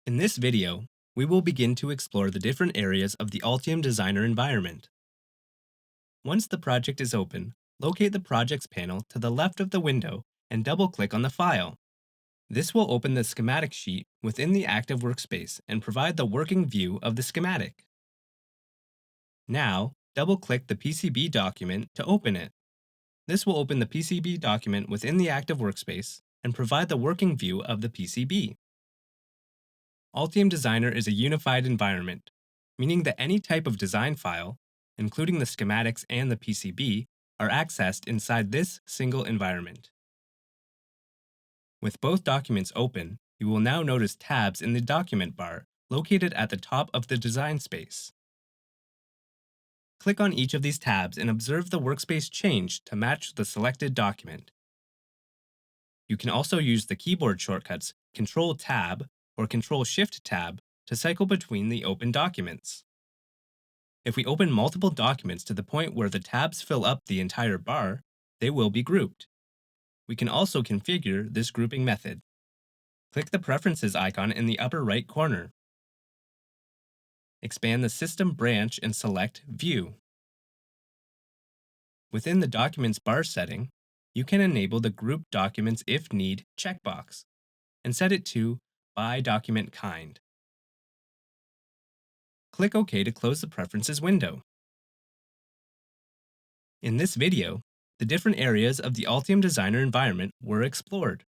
In this video, we will begin to explore the different areas of the Altium Designer environment. Once the project is open, locate the Projects panel to the left of the window and double-click on the file. This will open the schematic sheet within the active workspace and provide the working view of the schematic. Now, double-click the PCB document to open it. This will open the PCB document within the active workspace and provide the working view of the PCB. Altium Designer is a unified environment, meaning that any type of design file, including the schematics and the PCB, are accessed inside this single environment. With both documents open, you will now notice tabs in the document bar located at the top of the design space. Click on each of these tabs and observe the workspace change to match the selected document. You can also use the keyboard shortcuts Ctrl-Tab or Ctrl-Shift-Tab to cycle between the open documents. If we open multiple documents to the point where the tabs fill up the entire bar, they will be grouped. We can also configure this grouping method. Click the Preferences icon in the upper right corner. Expand the System branch and select View. Within the Documents bar setting, you can enable the Group Documents if Need checkbox and set it to By Document Kind. Click OK to close the Preferences window. In this video, the different areas of the Altium Designer environment were explored.